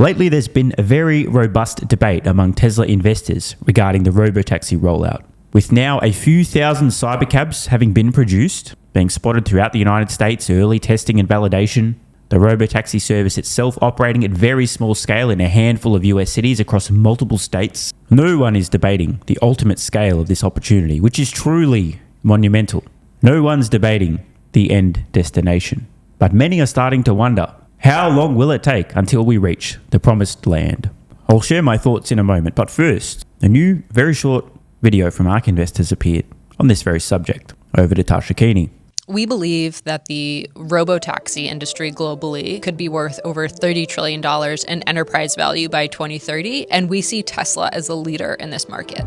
Lately, there's been a very robust debate among Tesla investors regarding the Robotaxi rollout, with now a few thousand cybercabs having been produced, being spotted throughout the United States, early testing and validation, the Robotaxi service itself operating at very small scale in a handful of US cities across multiple states. No one is debating the ultimate scale of this opportunity, which is truly monumental. No one's debating the end destination. But many are starting to wonder, how long will it take until we reach the promised land? I'll share my thoughts in a moment, but first, a new, very short video from ARK Invest has appeared on this very subject. Over to Tasha Keeney. We believe that the robotaxi industry globally could be worth over $30 trillion in enterprise value by 2030, and we see Tesla as a leader in this market.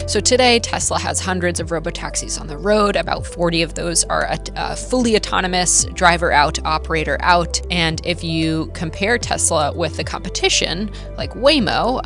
So today, Tesla has hundreds of robotaxis on the road. About 40 of those are fully autonomous, driver out, operator out. And if you compare Tesla with the competition, like Waymo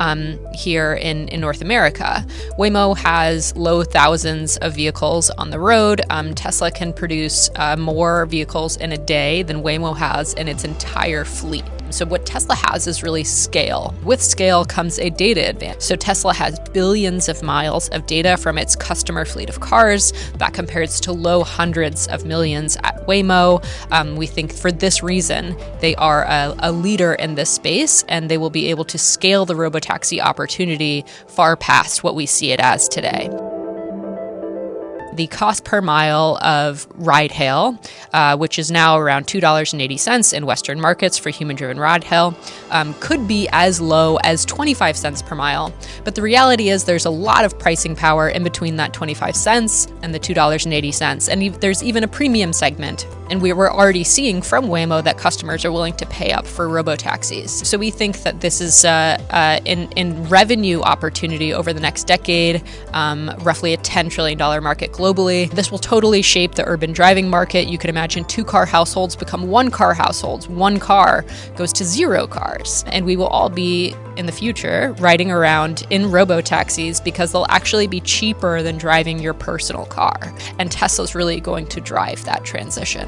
here in North America, Waymo has low thousands of vehicles on the road. Tesla can produce more vehicles in a day than Waymo has in its entire fleet. So what Tesla has is really scale. With scale comes a data advantage. So Tesla has billions of miles of data from its customer fleet of cars. That compares to low hundreds of millions at Waymo. We think for this reason, they are a leader in this space, and they will be able to scale the robotaxi opportunity far past what we see it as today. The cost per mile of ride hail, which is now around $2.80 in Western markets for human-driven ride hail, could be as low as 25 cents per mile. But the reality is there's a lot of pricing power in between that 25 cents and the $2.80. And there's even a premium segment. And we're already seeing from Waymo that customers are willing to pay up for robotaxis. So we think that this is in revenue opportunity over the next decade, roughly a $10 trillion market globally. This will totally shape the urban driving market. You could imagine 2-car households become 1-car households. 1 car goes to 0 cars. And we will all be, in the future, riding around in robotaxis because they'll actually be cheaper than driving your personal car. And Tesla's really going to drive that transition.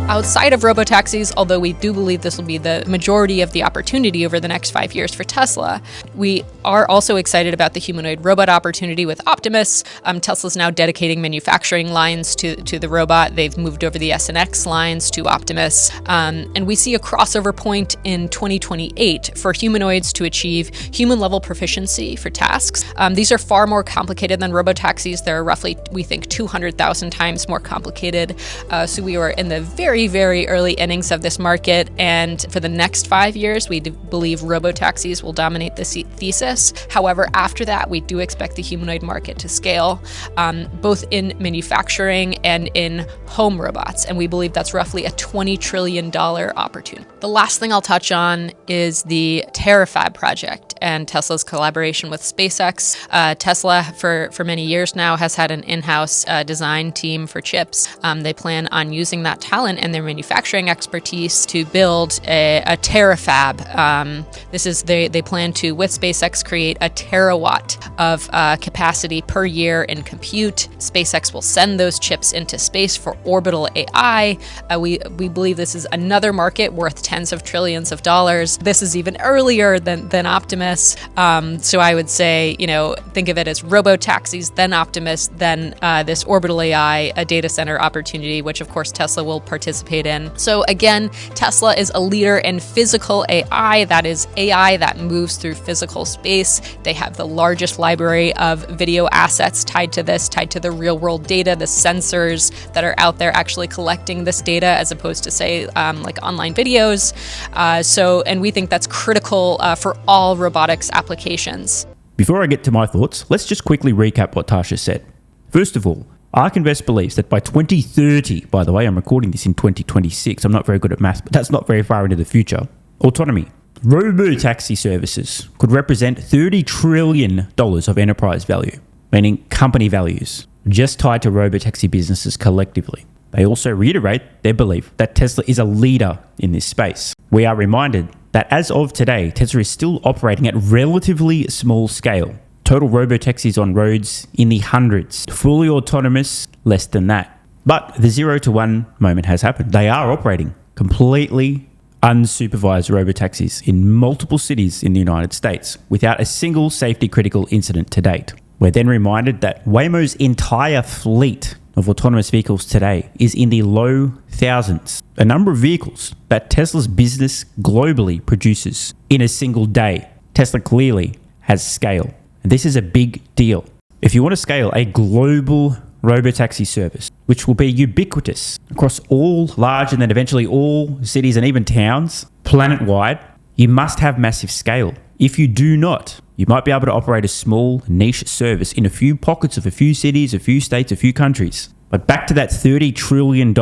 Outside of robotaxis, although we do believe this will be the majority of the opportunity over the next 5 years for Tesla, we are also excited about the humanoid robot opportunity with Optimus. Tesla's now dedicating manufacturing lines to the robot. They've moved over the S and X lines to Optimus. And we see a crossover point in 2028 for humanoids to achieve human-level proficiency for tasks. These are far more complicated than robotaxis. They're roughly, we think, 200,000 times more complicated. So we are in the very, very early innings of this market, and for the next 5 years, we believe robotaxis will dominate this thesis. However, after that, we do expect the humanoid market to scale, both in manufacturing and in home robots, and we believe that's roughly a $20 trillion opportunity. The last thing I'll touch on is the Terafab project and Tesla's collaboration with SpaceX. Tesla, for many years now, has had an in-house design team for chips. They plan on using that talent and their manufacturing expertise to build a terafab. They plan to, with SpaceX, create a terawatt of capacity per year in compute. SpaceX will send those chips into space for orbital AI. We believe this is another market worth tens of trillions of dollars. This is even earlier than Optimus. So I would say, think of it as robotaxis, then Optimus, then this orbital AI, a data center opportunity, which of course Tesla will participate in. So again, Tesla is a leader in physical AI. That is AI that moves through physical space. They have the largest library of video assets tied to the real world data, the sensors that are out there actually collecting this data, as opposed to say like online videos. And we think that's critical for all robotics applications. Before I get to my thoughts, let's just quickly recap what Tasha said. First of all, ARK Invest believes that by 2030, by the way, I'm recording this in 2026, I'm not very good at maths, but that's not very far into the future, autonomy, robotaxi services could represent $30 trillion of enterprise value, meaning company values, just tied to robotaxi businesses collectively. They also reiterate their belief that Tesla is a leader in this space. We are reminded that as of today, Tesla is still operating at relatively small scale. Total robotaxis on roads in the hundreds. Fully autonomous, less than that. But the 0 to 1 moment has happened. They are operating completely unsupervised robotaxis in multiple cities in the United States without a single safety critical incident to date. We're then reminded that Waymo's entire fleet of autonomous vehicles today is in the low thousands, a number of vehicles that Tesla's business globally produces in a single day. Tesla clearly has scale, and this is a big deal. If you want to scale a global robotaxi service, which will be ubiquitous across all large and then eventually all cities and even towns planet-wide, you must have massive scale. If you do not, you might be able to operate a small niche service in a few pockets of a few cities, a few states, a few countries. But back to that $30 trillion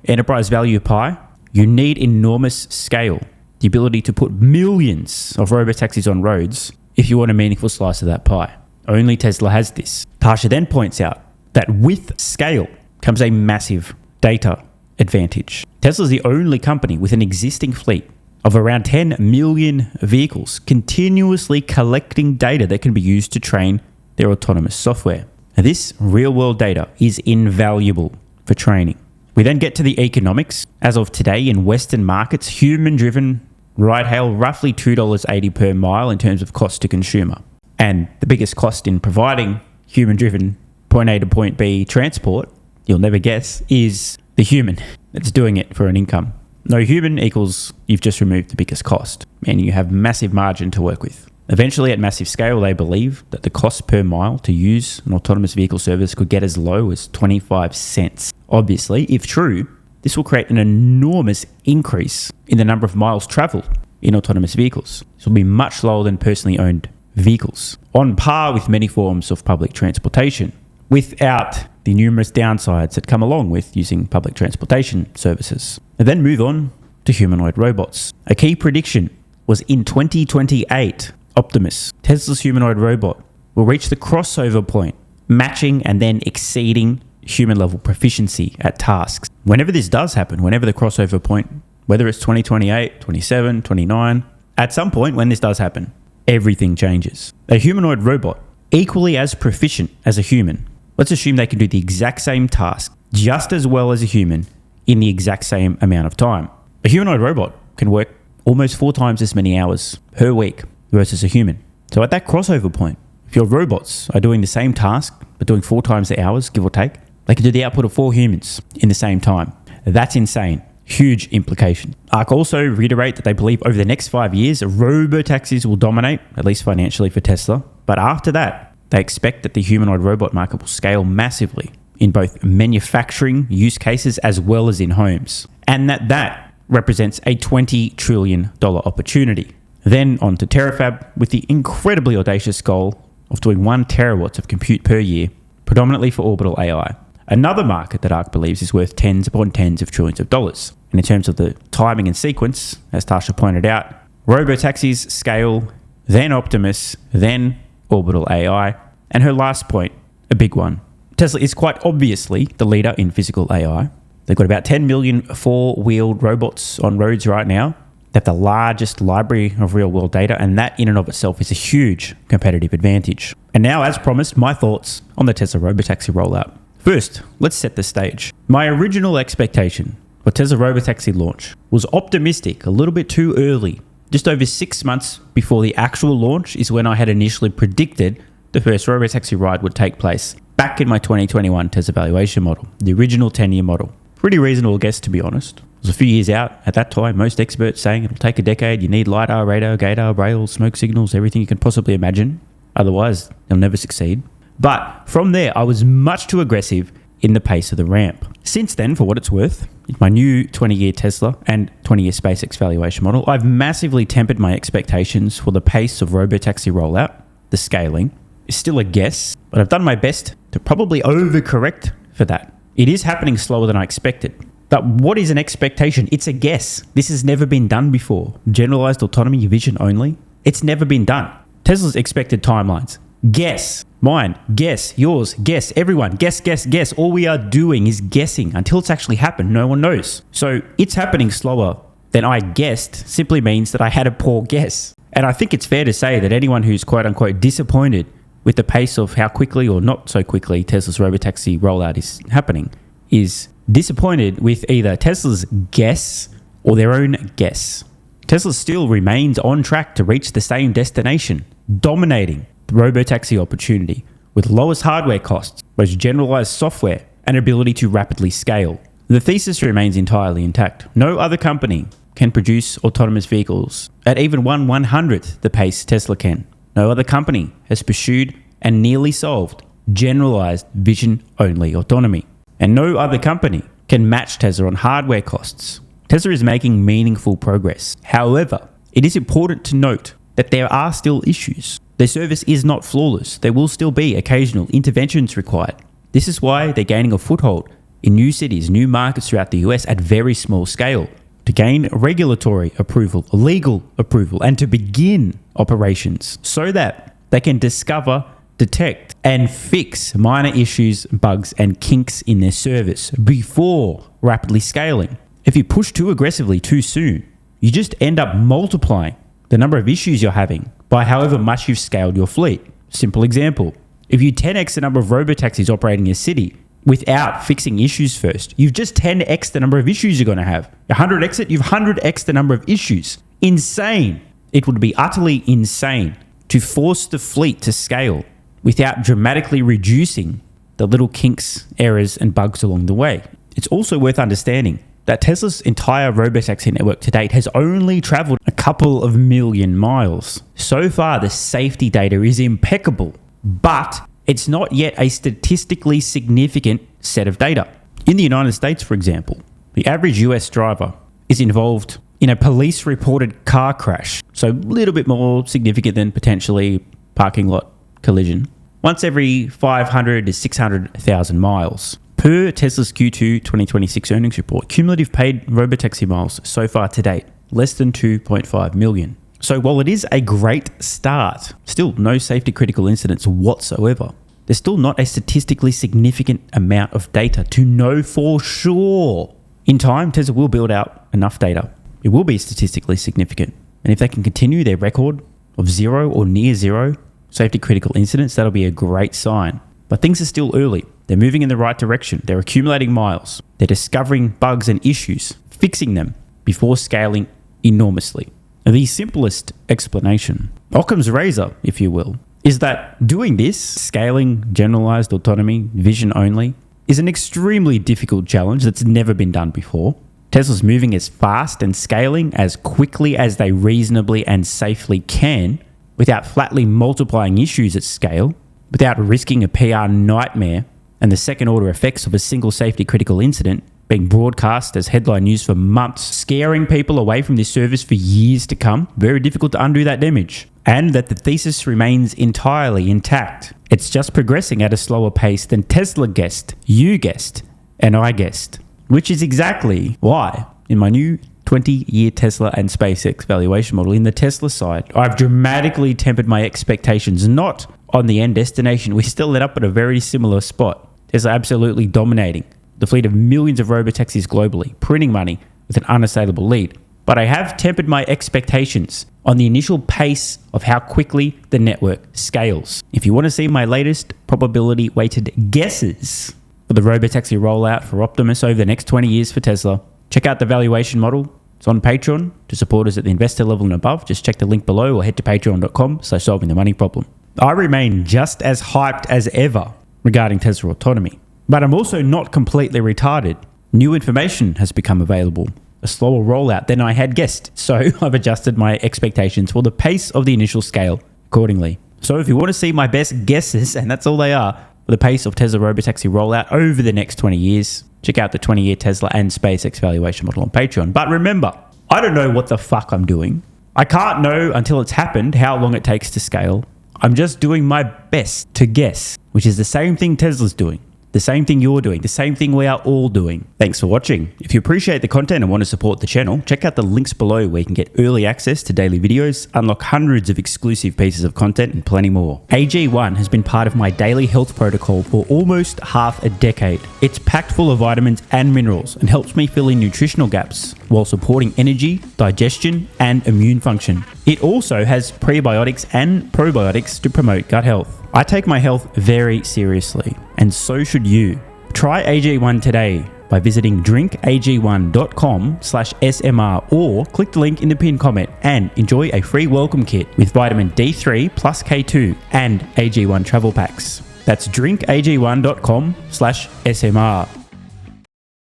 enterprise value pie, you need enormous scale, the ability to put millions of robotaxis on roads if you want a meaningful slice of that pie. Only Tesla has this. Tasha then points out that with scale comes a massive data advantage. Tesla is the only company with an existing fleet of around 10 million vehicles continuously collecting data that can be used to train their autonomous software. Now, this real-world data is invaluable for training. We then get to the economics. As of today, in Western markets, human-driven ride-hail roughly $2.80 per mile in terms of cost to consumer. And the biggest cost in providing human-driven point A to point B transport, you'll never guess, is the human that's doing it for an income. No human equals you've just removed the biggest cost, and you have massive margin to work with. Eventually, at massive scale, they believe that the cost per mile to use an autonomous vehicle service could get as low as 25 cents. Obviously, if true, this will create an enormous increase in the number of miles traveled in autonomous vehicles. This will be much lower than personally owned vehicles, on par with many forms of public transportation, without the numerous downsides that come along with using public transportation services. And then move on to humanoid robots. A key prediction was in 2028, Optimus, Tesla's humanoid robot, will reach the crossover point, matching and then exceeding human-level proficiency at tasks. Whenever this does happen, whenever the crossover point, whether it's 2028, 27, 29, at some point when this does happen, everything changes. A humanoid robot, equally as proficient as a human, let's assume they can do the exact same task just as well as a human in the exact same amount of time. A humanoid robot can work almost 4 times as many hours per week versus a human. So at that crossover point, if your robots are doing the same task but doing 4 times the hours, give or take, they can do the output of 4 humans in the same time. That's insane. Huge implication. ARC also reiterate that they believe over the next 5 years, robotaxis will dominate, at least financially for Tesla. But after that, they expect that the humanoid robot market will scale massively in both manufacturing use cases as well as in homes. And that represents a $20 trillion opportunity. Then on to Terafab with the incredibly audacious goal of doing 1 terawatts of compute per year, predominantly for orbital AI. Another market that ARC believes is worth tens upon tens of trillions of dollars. And in terms of the timing and sequence, as Tasha pointed out, robotaxis scale, then Optimus, then orbital AI. And her last point, a big one. Tesla is quite obviously the leader in physical AI. They've got about 10 million 4-wheeled robots on roads right now. They have the largest library of real-world data, and that in and of itself is a huge competitive advantage. And now, as promised, my thoughts on the Tesla Robotaxi rollout. First, let's set the stage. My original expectation for Tesla Robotaxi launch was optimistic, a little bit too early. Just over 6 months before the actual launch is when I had initially predicted the first Robotaxi ride would take place back in my 2021 Tesla valuation model, the original 10-year model. Pretty reasonable guess, to be honest. It was a few years out at that time, most experts saying it'll take a decade, you need LiDAR, radar, gator, rails, smoke signals, everything you can possibly imagine. Otherwise, they'll never succeed. But from there, I was much too aggressive in the pace of the ramp. Since then, for what it's worth, my new 20-year Tesla and 20-year SpaceX valuation model, I've massively tempered my expectations for the pace of Robotaxi rollout. The scaling is still a guess, but I've done my best to probably overcorrect for that. It is happening slower than I expected. But what is an expectation? It's a guess. This has never been done before. Generalized autonomy, vision only. It's never been done. Tesla's expected timelines. Guess. Mine. Guess. Yours. Guess. Everyone. Guess, guess, guess. All we are doing is guessing until it's actually happened. No one knows. So it's happening slower than I guessed simply means that I had a poor guess. And I think it's fair to say that anyone who's quote unquote disappointed with the pace of how quickly or not so quickly Tesla's Robotaxi rollout is happening is disappointed with either Tesla's guess or their own guess. Tesla still remains on track to reach the same destination, dominating the robotaxi opportunity with lowest hardware costs, most generalized software, and ability to rapidly scale. The thesis remains entirely intact. No other company can produce autonomous vehicles at even 1/100th the pace Tesla can. No other company has pursued and nearly solved generalized vision-only autonomy. And no other company can match Tesla on hardware costs. Tesla is making meaningful progress. However, it is important to note that there are still issues. Their service is not flawless. There will still be occasional interventions required. This is why they're gaining a foothold in new cities, new markets throughout the US at very small scale to gain regulatory approval, legal approval, and to begin operations so that they can discover, detect, and fix minor issues, bugs, and kinks in their service before rapidly scaling. If you push too aggressively too soon, you just end up multiplying the number of issues you're having by however much you've scaled your fleet. Simple example. If you 10x the number of robotaxis operating in a city without fixing issues first, you've just 10x the number of issues you're going to have. 100x it, you've 100x the number of issues. Insane. It would be utterly insane to force the fleet to scale without dramatically reducing the little kinks, errors, and bugs along the way. It's also worth understanding that Tesla's entire robotaxi network to date has only traveled a couple of million miles. So far, the safety data is impeccable, but it's not yet a statistically significant set of data. In the United States, for example, the average US driver is involved in a police-reported car crash, so a little bit more significant than potentially parking lot collision, once every 500 to 600,000 miles. Per Tesla's Q2 2026 earnings report, cumulative paid robotaxi miles so far to date, less than 2.5 million. So while it is a great start, still no safety critical incidents whatsoever, there's still not a statistically significant amount of data to know for sure. In time, Tesla will build out enough data. It will be statistically significant. And if they can continue their record of zero or near zero safety critical incidents, that'll be a great sign. But things are still early. They're moving in the right direction. They're accumulating miles. They're discovering bugs and issues, fixing them before scaling enormously. The simplest explanation, Occam's razor, if you will, is that doing this, scaling generalized autonomy, vision only, is an extremely difficult challenge that's never been done before. Tesla's moving as fast and scaling as quickly as they reasonably and safely can without flatly multiplying issues at scale, without risking a PR nightmare and the second order effects of a single safety critical incident being broadcast as headline news for months, scaring people away from this service for years to come. Very difficult to undo that damage. And that the thesis remains entirely intact. It's just progressing at a slower pace than Tesla guessed, you guessed, and I guessed. Which is exactly why, in my new 20-year Tesla and SpaceX valuation model, in the Tesla side, I've dramatically tempered my expectations, not on the end destination. We still end up at a very similar spot. Tesla absolutely dominating the fleet of millions of robotaxis globally, printing money with an unassailable lead. But I have tempered my expectations on the initial pace of how quickly the network scales. If you want to see my latest probability weighted guesses for the Robotaxi rollout for Optimus over the next 20 years for Tesla, check out the valuation model. It's on Patreon. To support us at the investor level and above, just check the link below or head to patreon.com/solving the money problem. I remain just as hyped as ever regarding Tesla autonomy, but I'm also not completely retarded. New information has become available, a slower rollout than I had guessed, so I've adjusted my expectations for the pace of the initial scale accordingly. So if you want to see my best guesses, and that's all they are, for the pace of Tesla Robotaxi rollout over the next 20 years, check out the 20-year Tesla and SpaceX valuation model on Patreon. But remember, I don't know what the fuck I'm doing. I can't know until it's happened how long it takes to scale. I'm just doing my best to guess, which is the same thing Tesla's doing, the same thing you're doing, the same thing we are all doing. Thanks for watching. If you appreciate the content and want to support the channel, check out the links below where you can get early access to daily videos, unlock hundreds of exclusive pieces of content, and plenty more. AG1 has been part of my daily health protocol for almost half a decade. It's packed full of vitamins and minerals and helps me fill in nutritional gaps while supporting energy, digestion, and immune function. It also has prebiotics and probiotics to promote gut health. I take my health very seriously, and so should you. Try AG1 today by visiting drinkag1.com/SMR or click the link in the pinned comment and enjoy a free welcome kit with vitamin D3 plus K2 and AG1 travel packs. That's drinkag1.com/SMR.